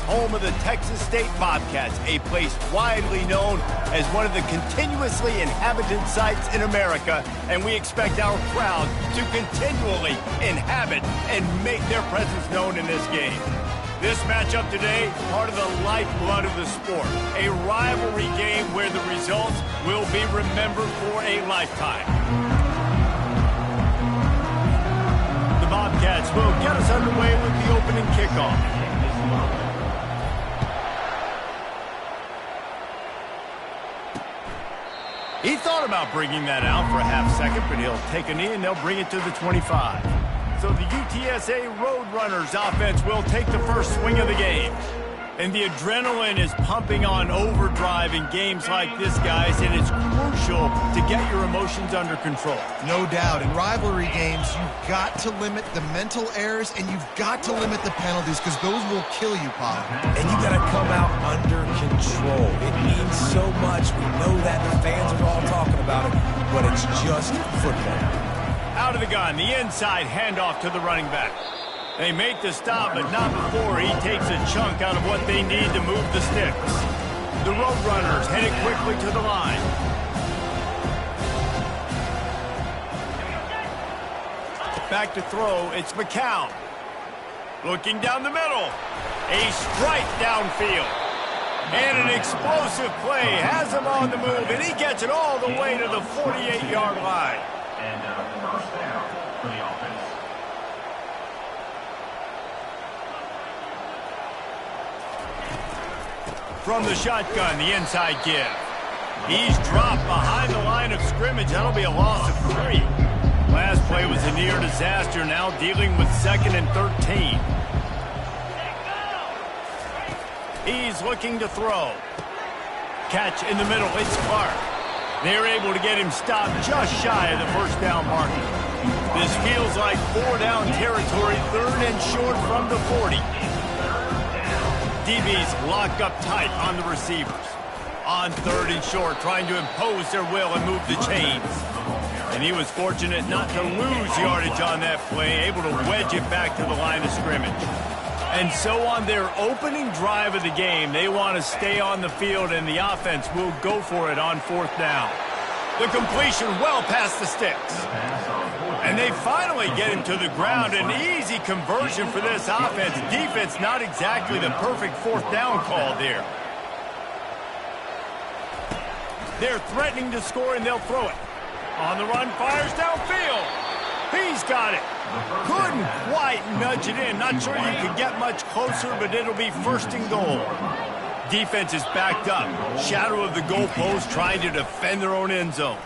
home of the Texas State Bobcats, a place widely known as one of the continuously inhabited sites in America, and we expect our crowd to continually inhabit and make their presence known in this game. This matchup today, part of the lifeblood of the sport, a rivalry game where the results will be remembered for a lifetime. The Bobcats will get us underway with the opening kickoff. He thought about bringing that out for a half second, but he'll take a knee and they'll bring it to the 25. So the UTSA Roadrunners offense will take the first swing of the game. And the adrenaline is pumping on overdrive in games like this, guys, and it's crucial to get your emotions under control. No doubt. In rivalry games, you've got to limit the mental errors and you've got to limit the penalties because those will kill you, Paul. And you got to come out under control. It means so much. We know that. The fans are all talking about it, but it's just football. Out of the gun, the inside handoff to the running back. They make the stop, but not before he takes a chunk out of what they need to move the sticks. The Roadrunners headed quickly to the line. Back to throw, it's McCown. Looking down the middle. A strike downfield. And an explosive play has him on the move, and he gets it all the way to the 48-yard line. And first down for the offense. From the shotgun, the inside give. He's dropped behind the line of scrimmage. That'll be a loss of 3. Last play was a near disaster, now dealing with 2nd and 13. He's looking to throw. Catch in the middle, it's Clark. They're able to get him stopped just shy of the first down marker. This feels like 4-down territory, 3rd and short from the 40. DBs locked up tight on the receivers. On 3rd and short, trying to impose their will and move the chains. And he was fortunate not to lose yardage on that play, able to wedge it back to the line of scrimmage. And so on their opening drive of the game, they want to stay on the field, and the offense will go for it on 4th down. The completion well past the sticks. And they finally get him to the ground. An easy conversion for this offense. Defense not exactly the perfect 4th down call there. They're threatening to score, and they'll throw it. On the run, fires downfield. He's got it. Couldn't quite nudge it in. Not sure you could get much closer, but it'll be 1st and goal. Defense is backed up. Shadow of the goalpost trying to defend their own end zone.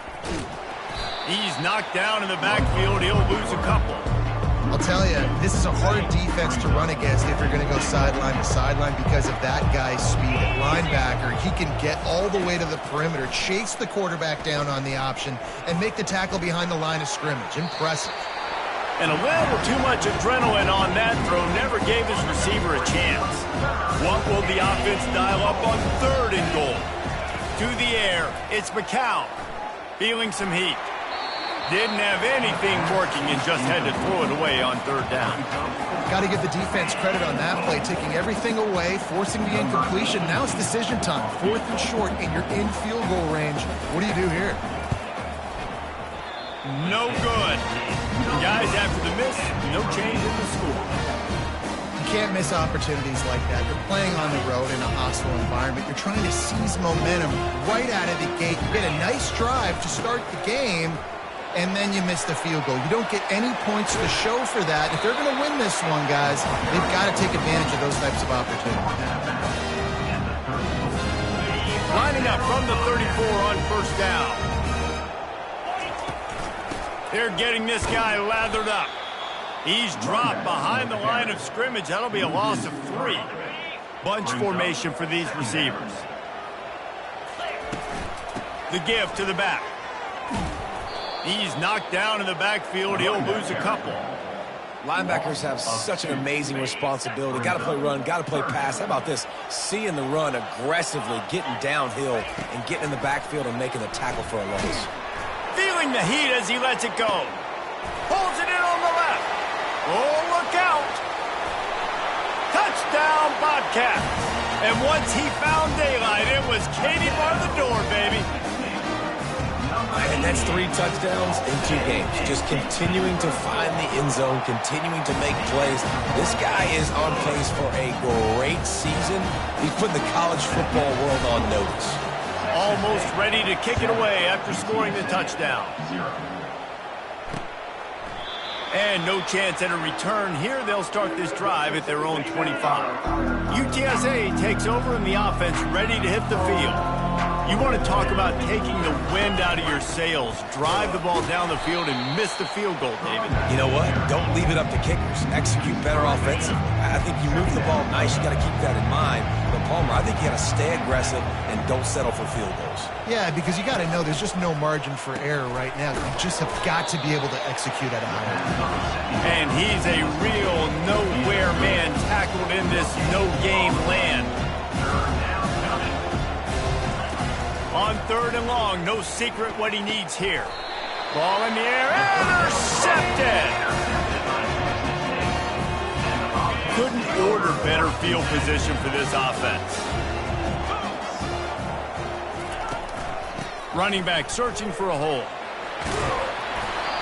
He's knocked down in the backfield. He'll lose a couple. I'll tell you, this is a hard defense to run against if you're going to go sideline to sideline because of that guy's speed. At linebacker, he can get all the way to the perimeter, chase the quarterback down on the option, and make the tackle behind the line of scrimmage. Impressive. And a little too much adrenaline on that throw never gave his receiver a chance. What will the offense dial up on 3rd and goal? To the air, it's McCown. Feeling some heat. Didn't have anything working and just had to throw it away on 3rd down. Got to give the defense credit on that play, taking everything away, forcing the incompletion. Now it's decision time. 4th and short, and you're in field goal range. What do you do here? No good. Guys, after the miss, no change in the score. You can't miss opportunities like that. You're playing on the road in a hostile environment. You're trying to seize momentum right out of the gate. You get a nice drive to start the game, and then you miss the field goal. You don't get any points to show for that. If they're going to win this one, guys, they've got to take advantage of those types of opportunities. Lining up from the 34 on 1st down. They're getting this guy lathered up. He's dropped behind the line of scrimmage. That'll be a loss of 3. Bunch formation for these receivers. The give to the back. He's knocked down in the backfield. He'll lose a couple. Linebackers have such an amazing responsibility. Got to play run, got to play pass. How about this? Seeing the run aggressively, getting downhill, and getting in the backfield and making the tackle for a loss. Feeling the heat as he lets it go. Pulls it in on the left. Oh, look out. Touchdown, Bobcat. And once he found daylight, it was Katie bar the door, baby. And that's 3 touchdowns in 2 games. Just continuing to find the end zone, continuing to make plays. This guy is on pace for a great season. He's putting the college football world on notice. Almost ready to kick it away after scoring the touchdown. And no chance at a return here. They'll start this drive at their own 25. UTSA takes over in the offense, ready to hit the field. You want to talk about taking the wind out of your sails. Drive the ball down the field and miss the field goal, David. You know what? Don't leave it up to kickers. Execute better offensively. I think you move the ball nice. You got to keep that in mind. But Palmer, I think you got to stay aggressive and don't settle for field goals. Yeah, because you got to know there's just no margin for error right now. You just have got to be able to execute at a high level. And he's a real nowhere man tackled in this no-game land. On 3rd and long, no secret what he needs here. Ball in the air, intercepted! Couldn't order better field position for this offense. Running back searching for a hole.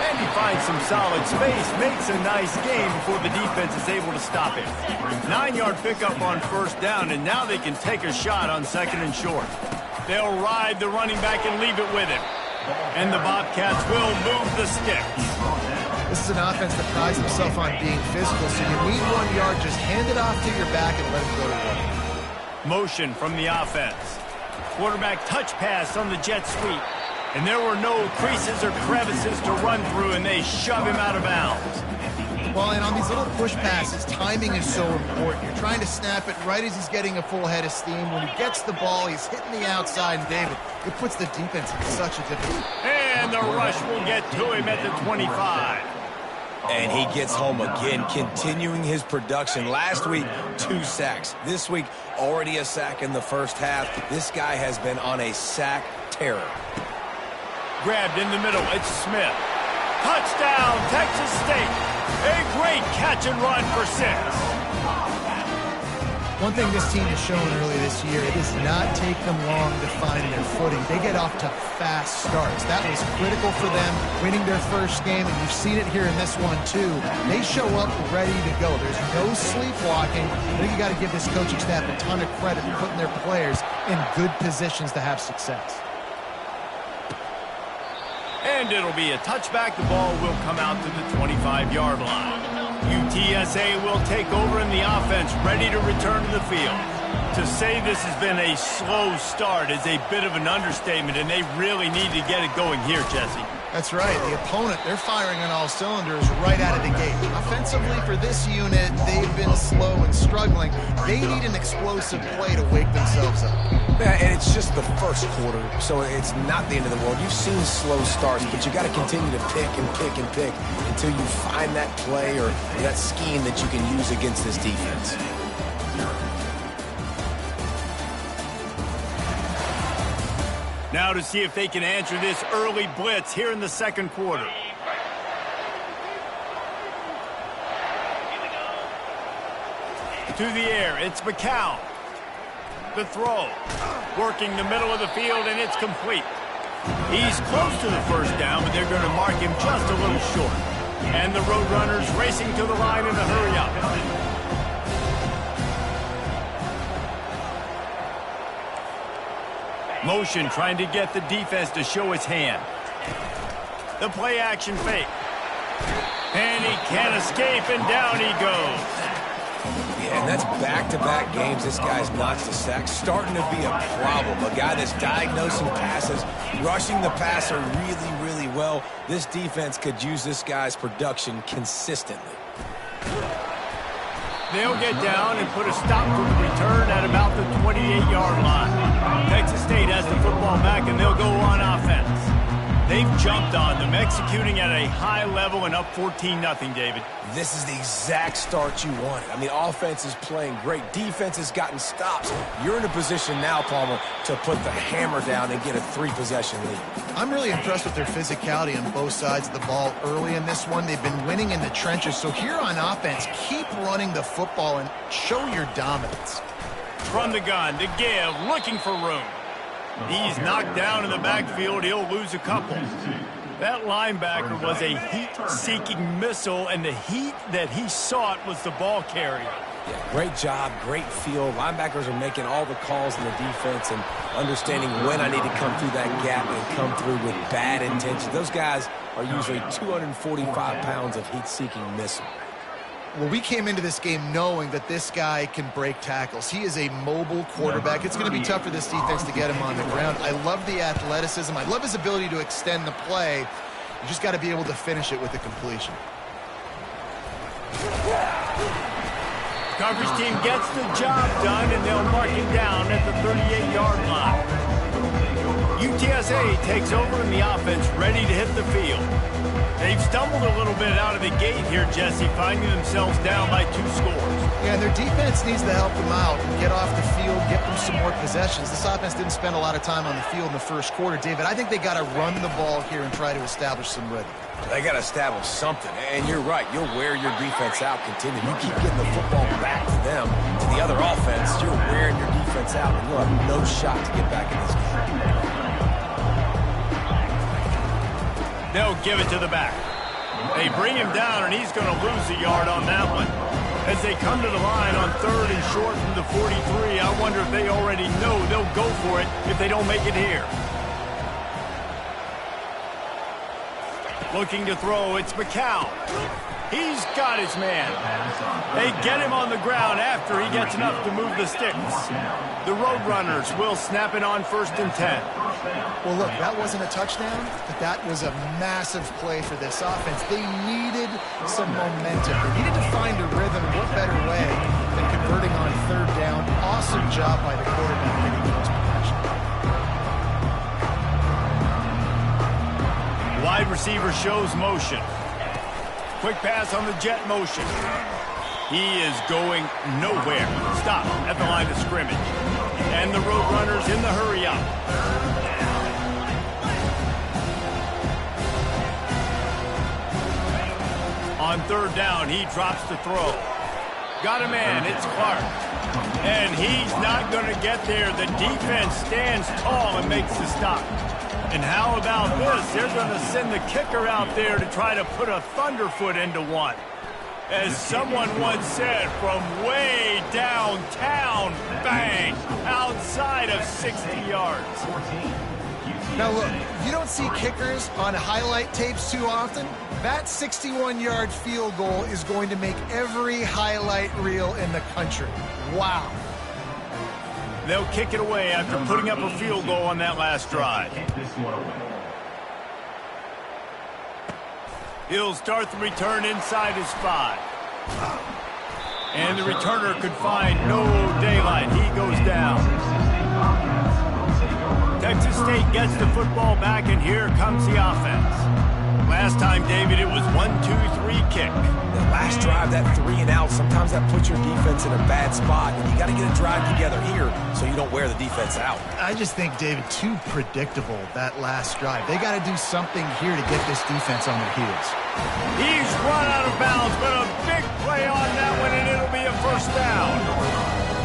And he finds some solid space, makes a nice gain before the defense is able to stop him. 9-yard pickup on 1st down, and now they can take a shot on 2nd and short. They'll ride the running back and leave it with him. And the Bobcats will move the sticks. This is an offense that prides itself on being physical, so you need 1 yard, just hand it off to your back and let him go to work. Motion from the offense. Quarterback touch pass on the jet sweep. And there were no creases or crevices to run through, and they shove him out of bounds. Well, and on these little push passes, timing is so important. You're trying to snap it right as he's getting a full head of steam. When he gets the ball, he's hitting the outside, and David, it puts the defense in such a difficult. And the rush will get to him at the 25. And he gets home again, continuing his production. Last week, 2 sacks. This week, already a sack in the first half. This guy has been on a sack terror. Grabbed in the middle, it's Smith. Touchdown, Texas State. A great catch and run for 6. One thing this team has shown early this year, it does not take them long to find their footing. They get off to fast starts. That was critical for them, winning their first game, and you've seen it here in this one too. They show up ready to go. There's no sleepwalking. I think you got to give this coaching staff a ton of credit for putting their players in good positions to have success. And it'll be a touchback. The ball will come out to the 25-yard line. UTSA will take over in the offense, ready to return to the field. To say this has been a slow start is a bit of an understatement, and they really need to get it going here, Jesse. That's right. The opponent, they're firing on all cylinders right out of the gate. Offensively, for this unit, they've been slow and struggling. They need an explosive play to wake themselves up. Yeah, and it's just the first quarter, so it's not the end of the world. You've seen slow starts, but you got to continue to pick and pick and pick until you find that play or that scheme that you can use against this defense. Now to see if they can answer this early blitz here in the 2nd quarter. To the air, it's McCown. The throw, working the middle of the field, and it's complete. He's close to the 1st down, but they're going to mark him just a little short. And the Roadrunners racing to the line in a hurry up. Motion trying to get the defense to show his hand. The play action fake. And he can't escape, and down he goes. Yeah, and that's back-to-back games. This guy's notched a sack. Starting to be a problem. A guy that's diagnosing passes, rushing the passer really, really well. This defense could use this guy's production consistently. They'll get down and put a stop to the return at about the 28-yard line. Texas State has the football back, and they'll go on offense. They've jumped on them, executing at a high level and up 14-0, David. This is the exact start you wanted. I mean, offense is playing great. Defense has gotten stops. You're in a position now, Palmer, to put the hammer down and get a 3-possession lead. I'm really impressed with their physicality on both sides of the ball early in this one. They've been winning in the trenches. So here on offense, keep running the football and show your dominance. from the gun to give, looking for room. He's knocked down in the backfield. He'll lose a couple. That linebacker was a heat-seeking missile, and the heat that he sought was the ball carrier. Yeah, great job, great feel. Linebackers are making all the calls in the defense and understanding when I need to come through that gap and come through with bad intention. Those guys are usually 245 pounds of heat-seeking missile. Well, we came into this game knowing that this guy can break tackles. He is a mobile quarterback. It's going to be tough for this defense to get him on the ground. I love the athleticism. I love his ability to extend the play. You just got to be able to finish it with a completion. Coverage team gets the job done, and they'll mark him down at the 38-yard line. UTSA takes over in the offense, ready to hit the field. They've stumbled a little bit out of the gate here, Jesse, finding themselves down by 2 scores. Yeah, their defense needs to help them out and get off the field, get them some more possessions. This offense didn't spend a lot of time on the field in the first quarter, David. I think they got to run the ball here and try to establish some rhythm. They got to establish something, and you're right. You'll wear your defense out continue. You keep getting the football back to them, to the other offense, you're wearing your defense out, and you'll have no shot to get back in this game. They'll give it to the back. They bring him down, and he's going to lose a yard on that one. As they come to the line on 3rd and short from the 43, I wonder if they already know they'll go for it if they don't make it here. Looking to throw, it's McCown. He's got his man. They get him on the ground after he gets enough to move the sticks. The Roadrunners will snap it on 1st and 10. Well, look, that wasn't a touchdown, but that was a massive play for this offense. They needed some momentum. They needed to find a rhythm. What better way than converting on 3rd down? Awesome job by the quarterback getting those possessions. Wide receiver shows motion. Quick pass on the jet motion. He is going nowhere. Stop at the line of scrimmage. And the Roadrunners in the hurry up. On 3rd down, he drops the throw. Got a man, it's Clark. And he's not going to get there. The defense stands tall and makes the stop. And how about this? They're going to send the kicker out there to try to put a thunderfoot into one. As someone once said, from way downtown, bang, outside of 60 yards. Now look, you don't see kickers on highlight tapes too often. That 61-yard field goal is going to make every highlight reel in the country. Wow. They'll kick it away after putting up a field goal on that last drive. He'll start the return inside his 5. And the returner could find no daylight. He goes down. Texas State gets the football back, and here comes the offense. Last time, David, it was 1-2-3 kick. The last drive, that 3-and-out, sometimes that puts your defense in a bad spot. And you got to get a drive together here so you don't wear the defense out. I just think, David, too predictable, that last drive. They got to do something here to get this defense on their heels. He's run out of bounds, but a big play on that one, and it'll be a 1st down.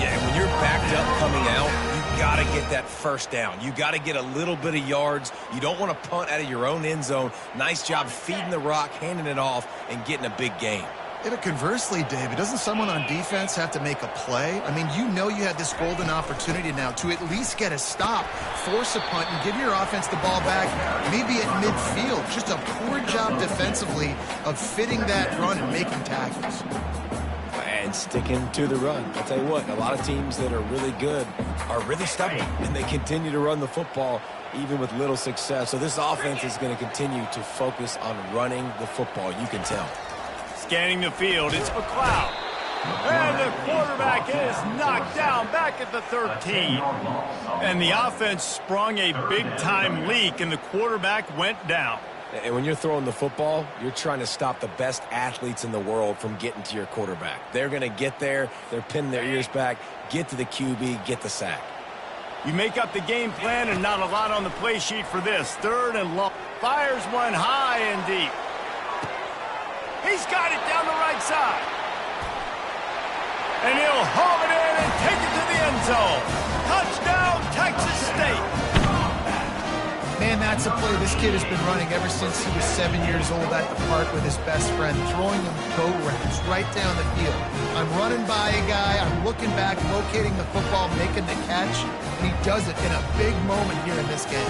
Yeah, when you're backed up coming out, you got to get that 1st down. You got to get a little bit of yards. You don't want to punt out of your own end zone. Nice job feeding the rock, handing it off, and getting a big gain. Yeah, but conversely, David, doesn't someone on defense have to make a play? I mean, you know you had this golden opportunity now to at least get a stop, force a punt, and give your offense the ball back, maybe at midfield. Just a poor job defensively of fitting that run and making tackles. And sticking to the run. I'll tell you what, a lot of teams that are really good are really stubborn, and they continue to run the football even with little success. So this offense is going to continue to focus on running the football. You can tell. Scanning the field, it's McLeod. And the quarterback is knocked down back at the 13. And the offense sprung a big-time leak, and the quarterback went down. And when you're throwing the football, you're trying to stop the best athletes in the world from getting to your quarterback. They're going to get there. They're pinning their ears back, get to the QB, get the sack. You make up the game plan, and not a lot on the play sheet for this. 3rd and long. Fires one high and deep. He's got it down the right side. And he'll haul it in and take it to the end zone. Touchdown, Texas State. Man, that's a play this kid has been running ever since he was 7 years old at the park with his best friend, throwing him go routes right down the field. I'm running by a guy, I'm looking back, locating the football, making the catch, and he does it in a big moment here in this game.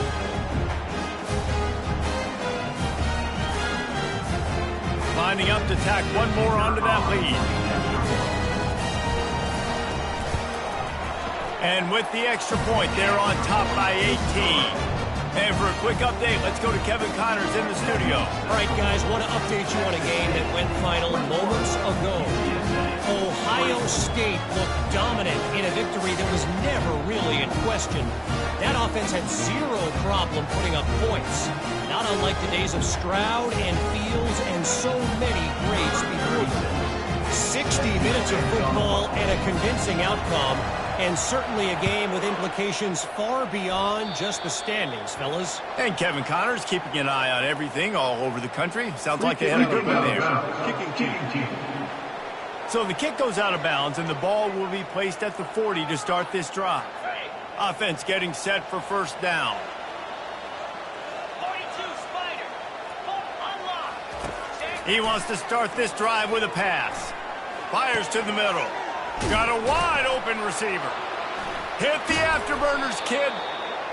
Lining up to tack one more onto that lead. And with the extra point, they're on top by 18. And for a quick update, let's go to Kevin Connors in the studio. All right, guys, want to update you on a game that went final moments ago. Ohio State looked dominant in a victory that was never really in question. That offense had zero problem putting up points, not unlike the days of Stroud and Fields and so many greats before them. 60 minutes of football and a convincing outcome. And certainly a game with implications far beyond just the standings, fellas. And Kevin Connors keeping an eye on everything all over the country. Sounds like they had a good one there. So the kick goes out of bounds, and the ball will be placed at the 40 to start this drive. Offense getting set for first down. 42 Spider. Unlock. He wants to start this drive with a pass. Fires to the middle. Got a wide-open receiver. Hit the afterburners, kid.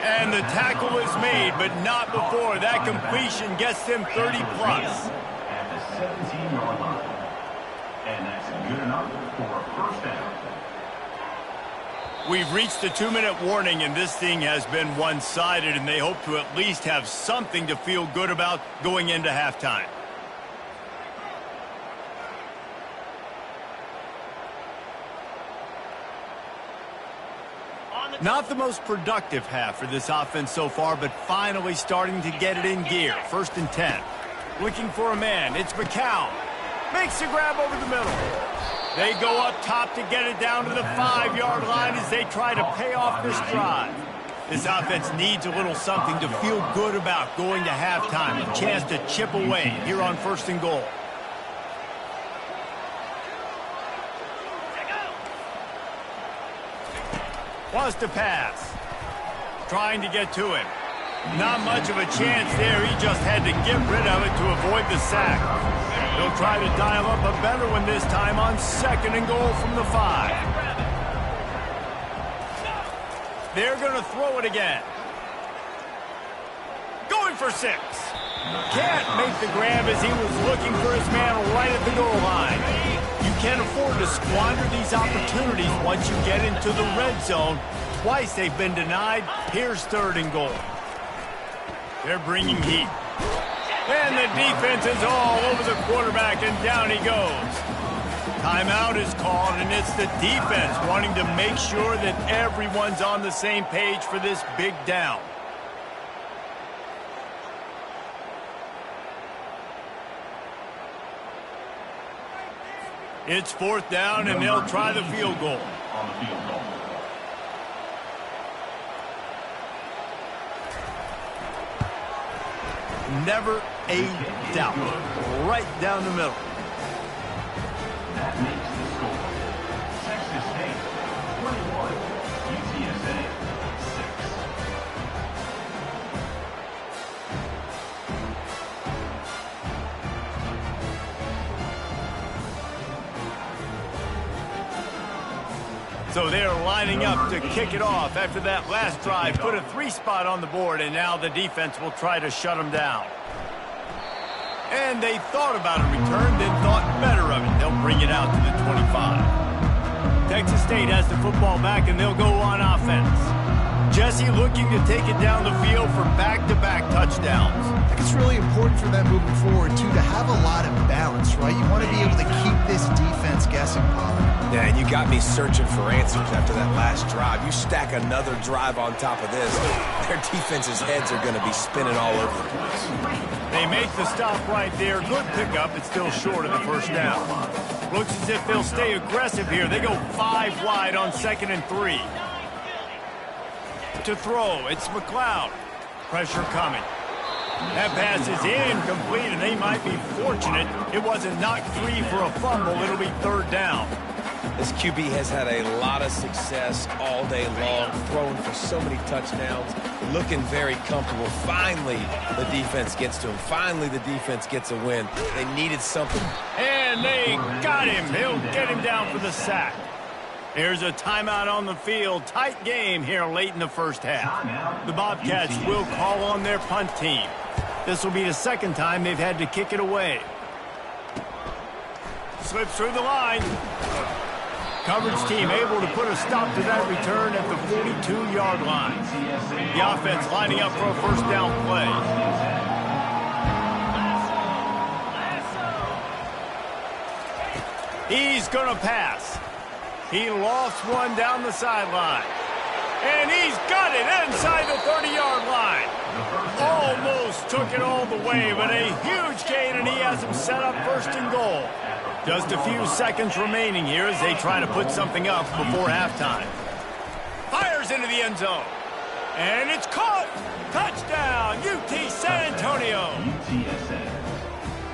And the tackle is made, but not before. That completion gets them 30-plus. At the 17-yard line. And that's good enough for a first down. We've reached the 2-minute warning, and this thing has been one-sided, and they hope to at least have something to feel good about going into halftime. Not the most productive half for this offense so far, but finally starting to get it in gear. 1st and 10. Looking for a man. It's McCown. Makes the grab over the middle. They go up top to get it down to the 5-yard line as they try to pay off this drive. This offense needs a little something to feel good about going to halftime. A chance to chip away here on 1st and goal. Wants to pass. Trying to get to him. Not much of a chance there. He just had to get rid of it to avoid the sack. He'll try to dial up a better one this time on 2nd and goal from the 5. They're going to throw it again. Going for 6. Can't make the grab as he was looking for his man right at the goal line. You can't afford to squander these opportunities once you get into the red zone. Twice they've been denied. Here's 3rd and goal. They're bringing heat. And the defense is all over the quarterback, and down he goes. Timeout is called, and it's the defense wanting to make sure that everyone's on the same page for this big down. It's 4th down, and they'll try the field goal. On the field goal. Never a doubt. Right down the middle. That makes the score. Texas State 21, UTSA 6. So they're lining up to kick it off after that last drive. Put a 3-spot on the board, and now the defense will try to shut them down. And they thought about a return, then thought better of it. They'll bring it out to the 25. Texas State has the football back, and they'll go on offense. Jesse looking to take it down the field for back-to-back touchdowns. I think it's really important for them moving forward, too, to have a lot of balance, right? You want to be able to keep this defense guessing, Pollard. Yeah, and you got me searching for answers after that last drive. You stack another drive on top of this, their defense's heads are going to be spinning all over the place. They make the stop right there. Good pickup. It's still short of the 1st down. Looks as if they'll stay aggressive here. They go 5 wide on 2nd and 3. To throw, it's McLeod. Pressure coming. That pass is incomplete, and they might be fortunate it wasn't knocked free for a fumble. It'll be 3rd down. This QB has had a lot of success all day long, throwing for so many touchdowns, looking very comfortable. Finally, the defense gets to him. Finally, the defense gets a win. They needed something. And they got him. He'll get him down for the sack. Here's a timeout on the field. Tight game here late in the first half. The Bobcats will call on their punt team. This will be the second time they've had to kick it away. Slips through the line. Coverage team able to put a stop to that return at the 42-yard line. The offense lining up for a first down play. He's going to pass. He lost one down the sideline. And he's got it inside the 30-yard line. Almost took it all the way, but a huge gain, and he has him set up first and goal. Just a few seconds remaining here as they try to put something up before halftime. Fires into the end zone. And it's caught. Touchdown, UT San Antonio.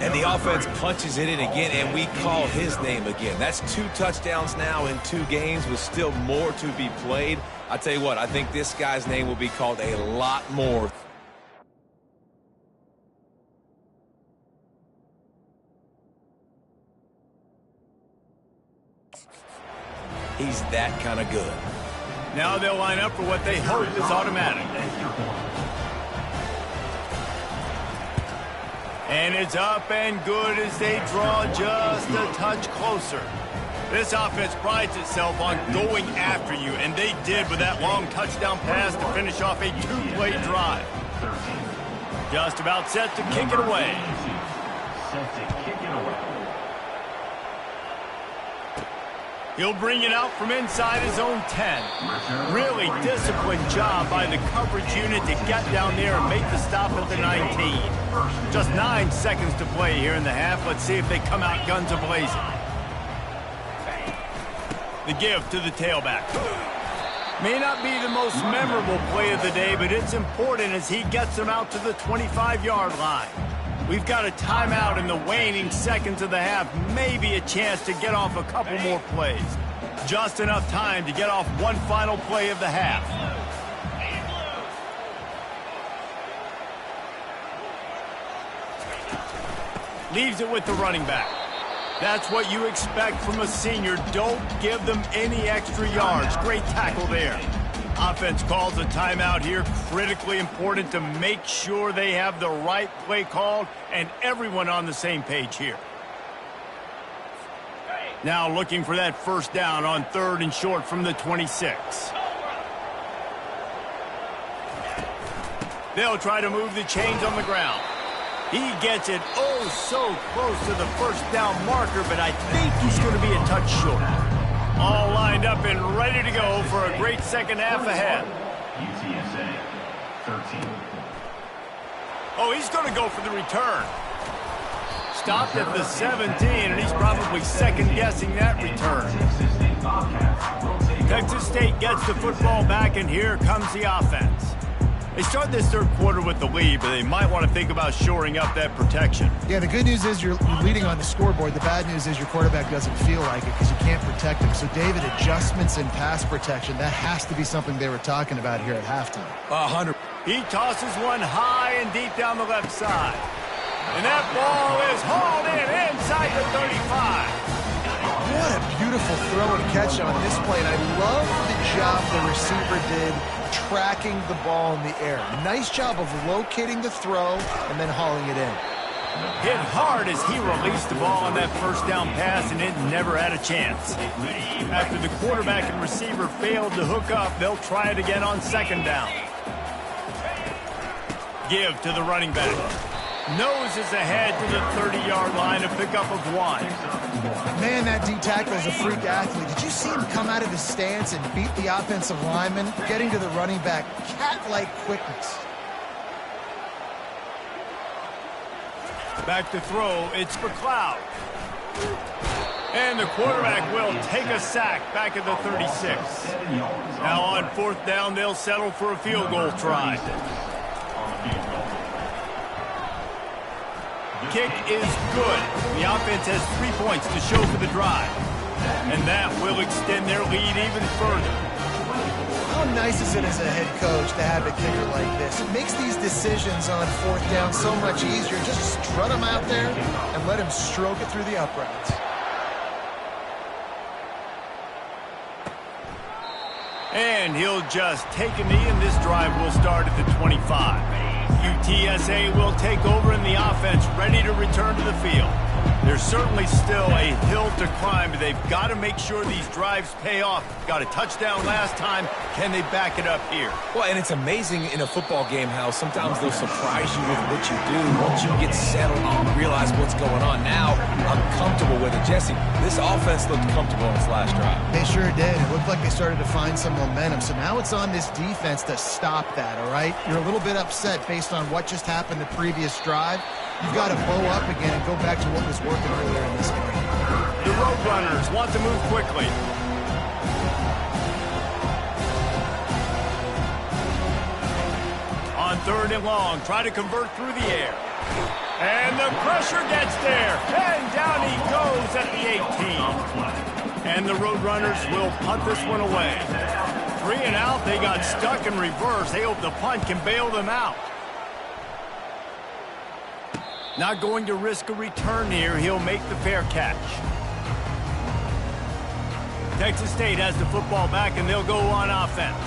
And the offense punches it in again, and we call his name again. That's 2 touchdowns now in 2 games with still more to be played. I tell you what, I think this guy's name will be called a lot more. He's that kind of good. Now they'll line up for what they hope is automatic. And it's up and good as they draw just a touch closer. This offense prides itself on going after you, and they did with that long touchdown pass to finish off a 2-play drive. Just about set to kick it away. He'll bring it out from inside his own 10. Really disciplined job by the coverage unit to get down there and make the stop at the 19. Just 9 seconds to play here in the half. Let's see if they come out guns a-blazing. The give to the tailback. May not be the most memorable play of the day, but it's important as he gets them out to the 25-yard line. We've got a timeout in the waning seconds of the half. Maybe a chance to get off a couple more plays. Just enough time to get off one final play of the half. Leaves it with the running back. That's what you expect from a senior. Don't give them any extra yards. Great tackle there. Offense calls a timeout here. Critically important to make sure they have the right play called and everyone on the same page here. Now looking for that first down on 3rd and short from the 26. They'll try to move the chains on the ground. He gets it oh so close to the first down marker, but I think he's going to be a touch short. All lined up and ready to go for a great second half ahead. UTSA 13. Oh, he's going to go for the return. Stopped at the 17, and he's probably second-guessing that return. Texas State gets the football back, and here comes the offense. They start this third quarter with the lead, but they might want to think about shoring up that protection. Yeah, the good news is you're leading on the scoreboard. The bad news is your quarterback doesn't feel like it because you can't protect him. So, David, adjustments in pass protection, that has to be something they were talking about here at halftime. 100. He tosses one high and deep down the left side. And that ball is hauled in inside the 35. What a beautiful throw and catch on this play. And I love the job the receiver did tracking the ball in the air. Nice job of locating the throw and then hauling it in. Hit hard as he released the ball on that first down pass, and it never had a chance. After the quarterback and receiver failed to hook up, they'll try it again on second down. Give to the running back. Noses ahead to the 30-yard line, a pickup of 1. Man, that D-tackle is a freak athlete. Did you see him come out of his stance and beat the offensive lineman, getting to the running back? Cat-like quickness. Back to throw, it's McLeod. And the quarterback will take a sack back at the 36. Now on 4th down, they'll settle for a field goal try. Kick is good. The offense has 3 points to show for the drive. And that will extend their lead even further. How nice is it as a head coach to have a kicker like this? It makes these decisions on fourth down so much easier. Just strut him out there and let him stroke it through the uprights. And he'll just take a knee, and this drive will start at the 25. UTSA will take over in the offense, ready to return to the field. There's certainly still a hill to climb, but they've got to make sure these drives pay off. Got a touchdown last time. Can they back it up here? Well, and it's amazing in a football game how sometimes they'll surprise you with what you do. Once you get settled, you realize what's going on. Now, I'm comfortable with it. Jesse, this offense looked comfortable on its last drive. They sure did. It looked like they started to find some momentum. So now it's on this defense to stop that, all right? You're a little bit upset based on what just happened the previous drive. You've got to bow up again and go back to what was working earlier in this game. The Roadrunners want to move quickly. On 3rd and long, try to convert through the air. And the pressure gets there. And down he goes at the 18. And the Roadrunners will punt this one away. 3 and out, they got stuck in reverse. They hope the punt can bail them out. Not going to risk a return here. He'll make the fair catch. Texas State has the football back, and they'll go on offense.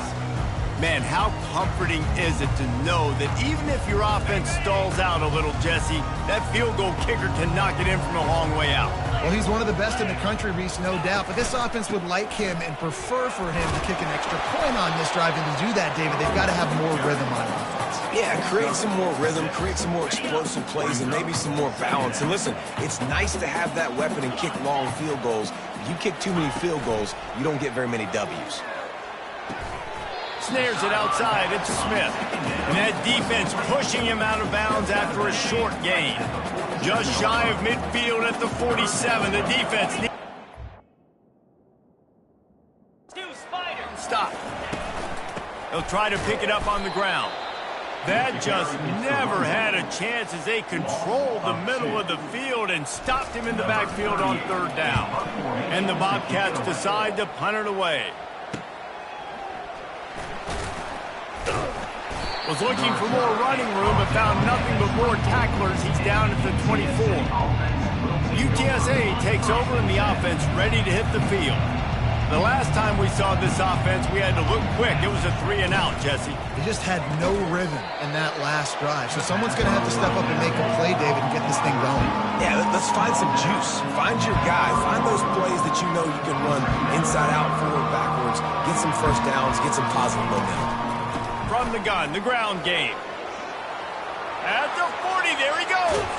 Man, how comforting is it to know that even if your offense stalls out a little, Jesse, that field goal kicker can knock it in from a long way out. Well, he's one of the best in the country, Reese, no doubt. But this offense would like him and prefer for him to kick an extra point on this drive. And to do that, David, they've got to have more rhythm on offense. Yeah, create some more rhythm, create some more explosive plays, and maybe some more balance. And listen, it's nice to have that weapon and kick long field goals. If you kick too many field goals, you don't get very many W's. Snares it outside. It's Smith. And that defense pushing him out of bounds after a short gain. Just shy of midfield at the 47. The defense needs... Stop. They'll try to pick it up on the ground. That just never had a chance as they controlled the middle of the field and stopped him in the backfield on 3rd down. And the Bobcats decide to punt it away. Was looking for more running room but found nothing but more tacklers. He's down at the 24. UTSA takes over in the offense, ready to hit the field. The last time we saw this offense, we had to look quick. It was a 3 and out, Jesse. They just had no rhythm in that last drive. So someone's going to have to step up and make a play, David, and get this thing going. Yeah, let's find some juice. Find your guy. Find those plays that you know you can run inside out, forward, backwards. Get some first downs. Get some positive momentum. From the gun, the ground game. At the 40, there he goes.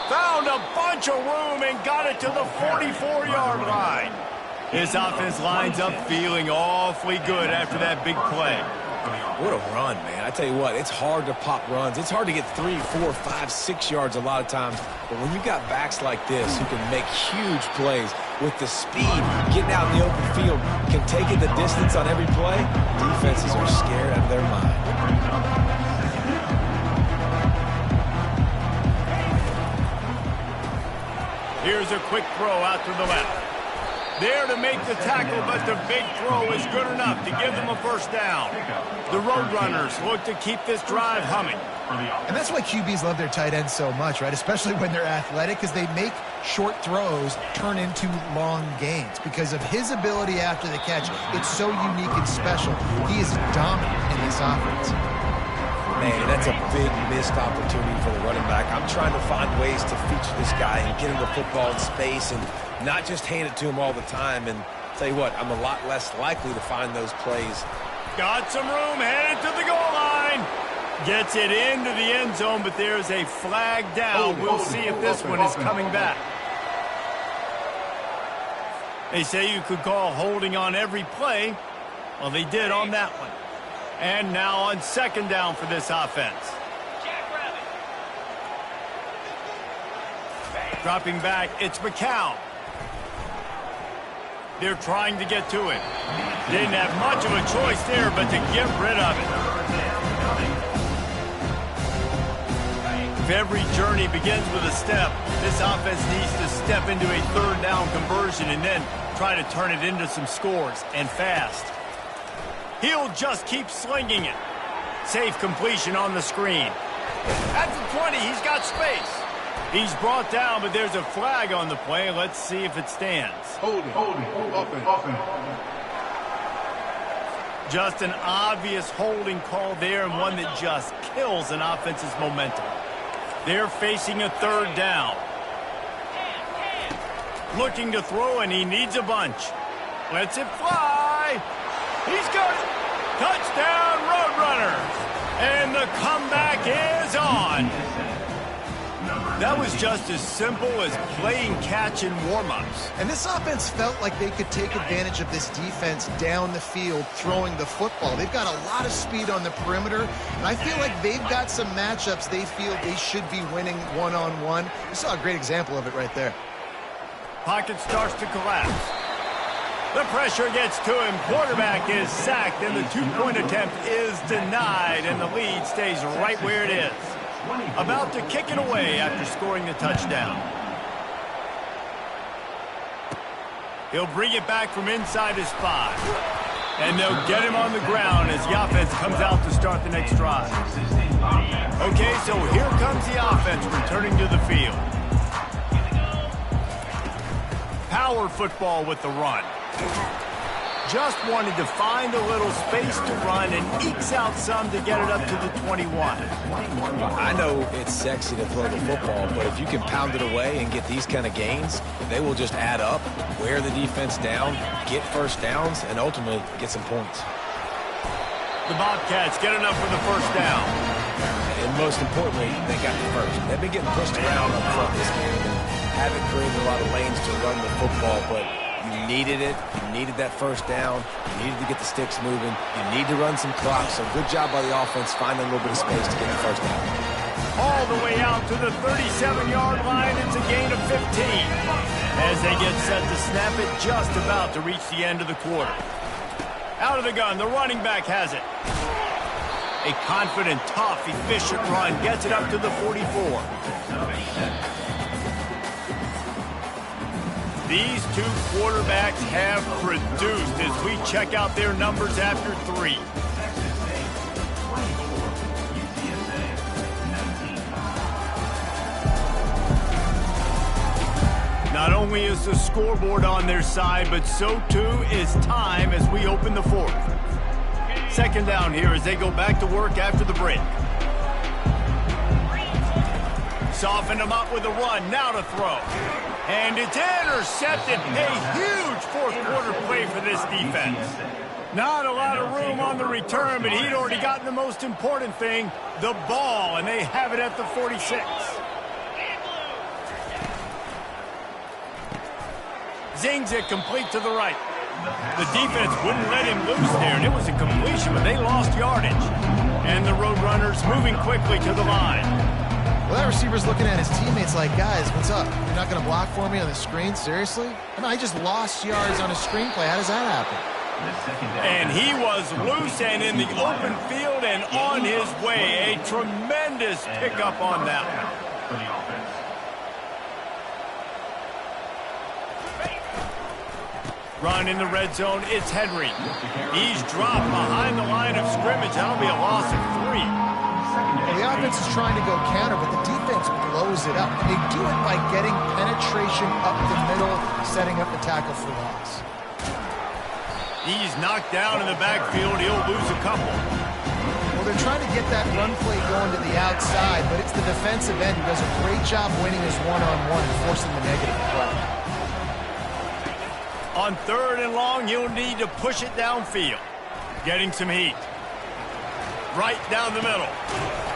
Found a bunch of room and got it to the 44-yard line. This offense lines up feeling awfully good after that big play. What a run, man. I tell you what, it's hard to pop runs. It's hard to get 3, 4, 5, 6 yards a lot of times. But when you got backs like this who can make huge plays with the speed, getting out in the open field, can take it the distance on every play, defenses are scared out of their mind. Here's a quick throw out to the left. There to make the tackle, but the big throw is good enough to give them a first down. The Roadrunners look to keep this drive humming. And that's why QBs love their tight ends so much, right? Especially when they're athletic, because they make short throws turn into long gains. Because of his ability after the catch, it's so unique and special. He is dominant in this offense. Man, that's a big missed opportunity for the running back. I'm trying to find ways to feature this guy and get him the football in space and not just hand it to him all the time. And tell you what, I'm a lot less likely to find those plays. Got some room, headed to the goal line. Gets it into the end zone, but there's a flag down. We'll see if this one is coming back. They say you could call holding on every play. Well, they did on that one. And now on 2nd down for this offense. Dropping back, it's McCown. They're trying to get to it. Didn't have much of a choice there, but to get rid of it. If every journey begins with a step, this offense needs to step into a 3rd down conversion and then try to turn it into some scores, and fast. He'll just keep slinging it. Safe completion on the screen. At the 20, he's got space. He's brought down, but there's a flag on the play. Let's see if it stands. Holding. Offense. Just an obvious holding call there, and one that just kills an offense's momentum. They're facing a third down. Looking to throw, and he needs a bunch. Lets it fly. He's got it. Touchdown, Roadrunners. And the comeback is on. That was just as simple as playing catch in warm-ups. And this offense felt like they could take advantage of this defense down the field throwing the football. They've got a lot of speed on the perimeter, and I feel like they've got some matchups they feel they should be winning one-on-one. You saw a great example of it right there. Pocket starts to collapse. The pressure gets to him. Quarterback is sacked, and the two-point attempt is denied, and the lead stays right where it is. About to kick it away after scoring the touchdown. He'll bring it back from inside his 5. And they'll get him on the ground as the offense comes out to start the next drive. Okay, so here comes the offense returning to the field. Power football with the run. Just wanted to find a little space to run and ekes out some to get it up to the 21. I know it's sexy to throw the football, but if you can pound it away and get these kind of gains, they will just add up, wear the defense down, get first downs, and ultimately get some points. The Bobcats get enough for the first down. And most importantly, they got the first. They've been getting pushed around up front this game and haven't created a lot of lanes to run the football, but you needed it. You needed that first down. You needed to get the sticks moving. You need to run some clock. So good job by the offense finding a little bit of space to get the first down. All the way out to the 37-yard line. It's a gain of 15. As they get set to snap it, just about to reach the end of the quarter. Out of the gun, the running back has it. A confident, tough, efficient run gets it up to the 44. These two quarterbacks have produced as we check out their numbers after 3. Not only is the scoreboard on their side, but so too is time as we open the 4th. Second down here as they go back to work after the break. Soften them up with a run, now to throw. And it's intercepted. A huge fourth-quarter play for this defense. Not a lot of room on the return, but he'd already gotten the most important thing, the ball, and they have it at the 46. Zings it complete to the right. The defense wouldn't let him loose there, and it was a completion, but they lost yardage. And the Roadrunners moving quickly to the line. Well, that receiver's looking at his teammates like, guys, what's up? You're not going to block for me on the screen? Seriously? I mean, I just lost yards on a screenplay. How does that happen? And he was loose and in the open field and on his way. A tremendous pickup on that one. Run in the red zone, it's Henry. He's dropped behind the line of scrimmage. That'll be a loss of 3. Well, the offense is trying to go counter, but the defense blows it up. And they do it by getting penetration up the middle, setting up the tackle for loss. He's knocked down in the backfield. He'll lose a couple. Well, they're trying to get that run play going to the outside, but it's the defensive end who does a great job winning his one-on-one and forcing the negative play. On 3rd and long, he'll need to push it downfield. Getting some heat. Right down the middle.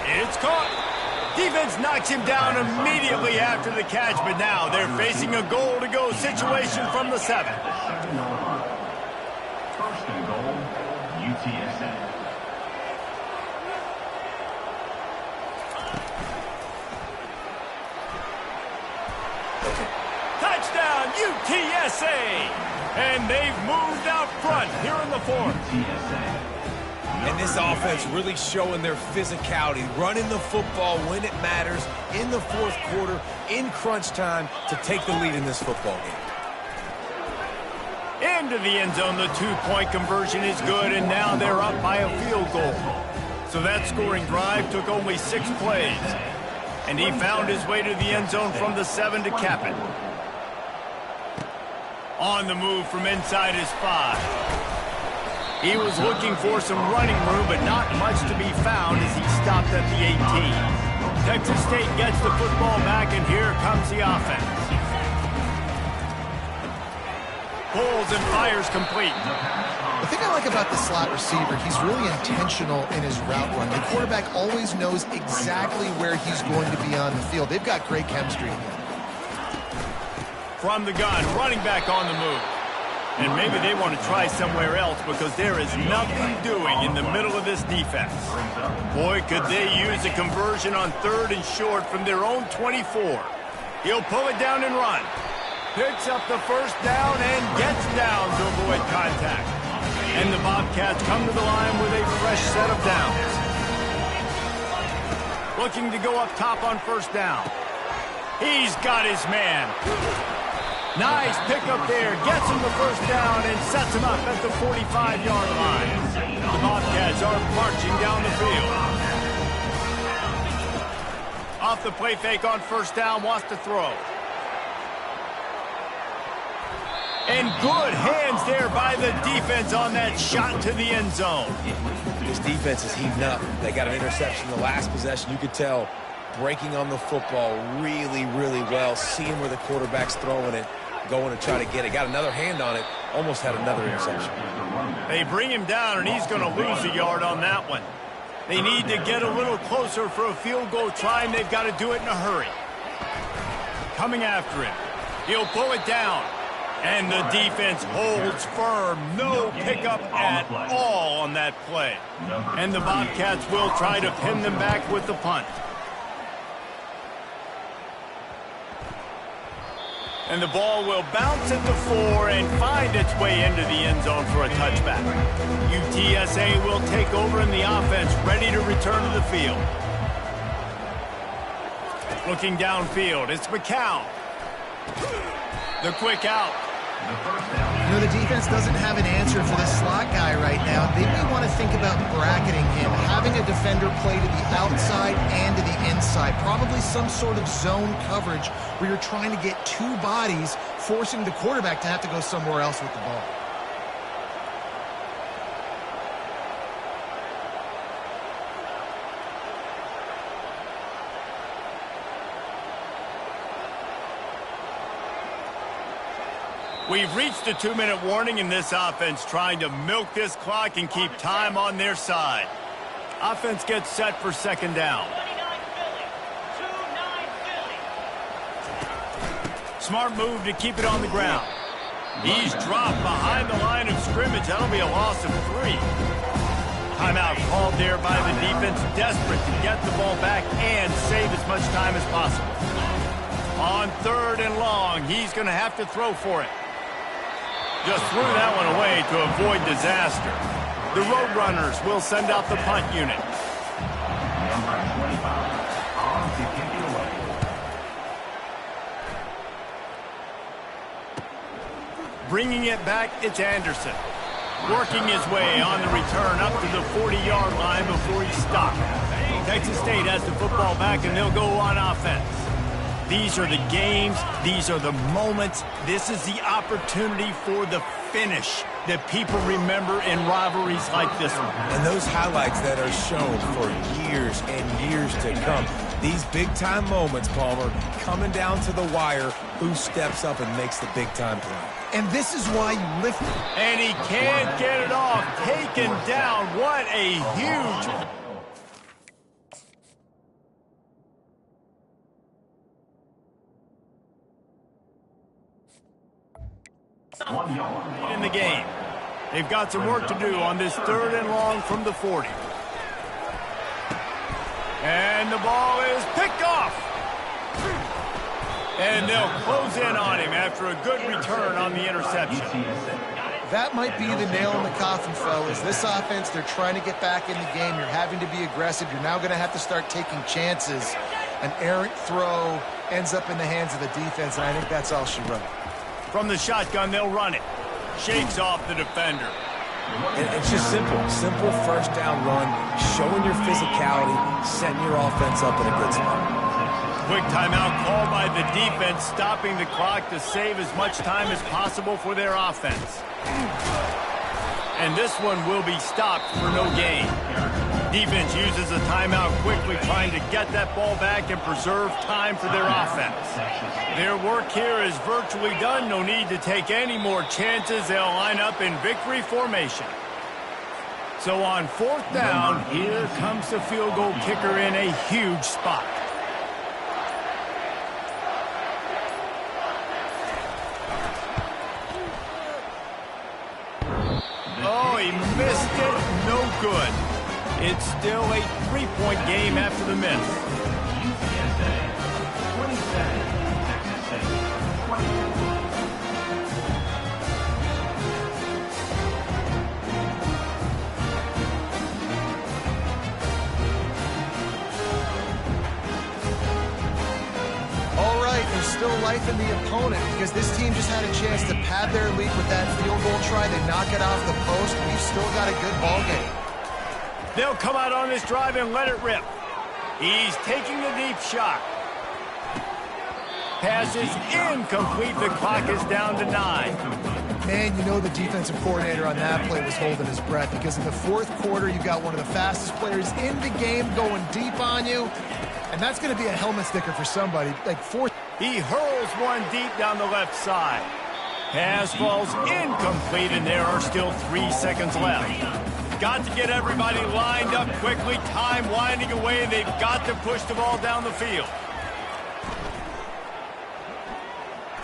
It's caught. Defense knocks him down immediately after the catch, but now they're facing a goal-to-go situation from the 7. 1st and goal, UTSA. Touchdown, UTSA! And they've moved out front here in the 4th. And this offense really showing their physicality, running the football when it matters, in the 4th quarter, in crunch time, to take the lead in this football game. into the end zone. The two-point conversion is good, and now they're up by a field goal. So that scoring drive took only 6 plays. And he found his way to the end zone from the 7 to cap it. On the move from inside his 5. He was looking for some running room, but not much to be found as he stopped at the 18. Texas State gets the football back, and here comes the offense. Pulls and fires complete. The thing I like about the slot receiver, he's really intentional in his route run. The quarterback always knows exactly where he's going to be on the field. They've got great chemistry together. From the gun, running back on the move. And maybe they want to try somewhere else because there is nothing doing in the middle of this defense. Boy, could they use a conversion on 3rd and short from their own 24. He'll pull it down and run. Picks up the first down and gets down to avoid contact. And the Bobcats come to the line with a fresh set of downs. Looking to go up top on first down. He's got his man. Nice pickup there. Gets him the first down and sets him up at the 45-yard line. The Bobcats are marching down the field. Off the play fake on first down, wants to throw. And good hands there by the defense on that shot to the end zone. This defense is heating up. They got an interception the last possession. You could tell breaking on the football really, really well, seeing where the quarterback's throwing it, going to try to get it. Got another hand on it, almost had another interception. They bring him down, and he's going to lose a yard on that one. They need to get a little closer for a field goal try, and they've got to do it in a hurry. Coming after him. He'll pull it down. And the defense holds firm. No pickup at all on that play. And the Bobcats will try to pin them back with the punt. And the ball will bounce at the 4 and find its way into the end zone for a touchback. UTSA will take over in the offense, ready to return to the field. Looking downfield, it's McCown. The quick out. You know, the defense doesn't have an answer for the slot guy right now. They may want to think about bracketing him, having a defender play to the outside and to the inside. Probably some sort of zone coverage where you're trying to get 2 bodies, forcing the quarterback to have to go somewhere else with the ball. We've reached a 2-minute warning in this offense, trying to milk this clock and keep time on their side. Offense gets set for second down. Smart move to keep it on the ground. He's dropped behind the line of scrimmage. That'll be a loss of 3. Timeout called there by the defense, desperate to get the ball back and save as much time as possible. On 3rd and long, he's going to have to throw for it. Just threw that one away to avoid disaster. The Roadrunners will send out the punt unit. Number 25, on to kick it away. Bringing it back, it's Anderson. Working his way on the return up to the 40-yard line before he stopped. Texas State has the football back, and they'll go on offense. These are the games. These are the moments. This is the opportunity for the finish that people remember in rivalries like this one. And those highlights that are shown for years and years to come. These big-time moments, Palmer, coming down to the wire, who steps up and makes the big-time play. And this is why you lift it. And he can't get it off. Taken down. What a huge... in the game. They've got some work to do on this 3rd and long from the 40. And the ball is picked off. And they'll close in on him after a good return on the interception. That might be the nail in the coffin, fellas. This offense, they're trying to get back in the game. You're having to be aggressive. You're now going to have to start taking chances. An errant throw ends up in the hands of the defense, and I think that's all she wrote. From the shotgun, they'll run it. Shakes off the defender. And it's just simple. Simple first down run, showing your physicality, setting your offense up in a good spot. Quick timeout called by the defense, stopping the clock to save as much time as possible for their offense. And this one will be stopped for no gain. Defense uses a timeout quickly, trying to get that ball back and preserve time for their offense. Their work here is virtually done. No need to take any more chances. They'll line up in victory formation. So on fourth down, here comes the field goal kicker in a huge spot. Oh, he missed it. No good. It's still a 3-point game after the miss. UTSA 27, Texas State 24. All right, there's still life in the opponent because this team just had a chance to pad their lead with that field goal try. They knock it off the post. We've still got a good ball game. They'll come out on this drive and let it rip. He's taking a deep shot. Pass is incomplete. The clock is down to 9. Man, you know the defensive coordinator on that play was holding his breath because in the fourth quarter, you've got one of the fastest players in the game going deep on you, and that's going to be a helmet sticker for somebody. He hurls one deep down the left side. Pass falls incomplete, and there are still 3 seconds left. Got to get everybody lined up quickly. Time winding away. They've got to push the ball down the field.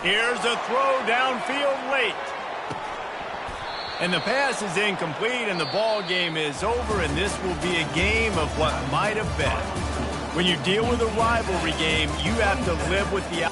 Here's a throw downfield late. And the pass is incomplete, and the ball game is over, and this will be a game of what might have been. When you deal with a rivalry game, you have to live with the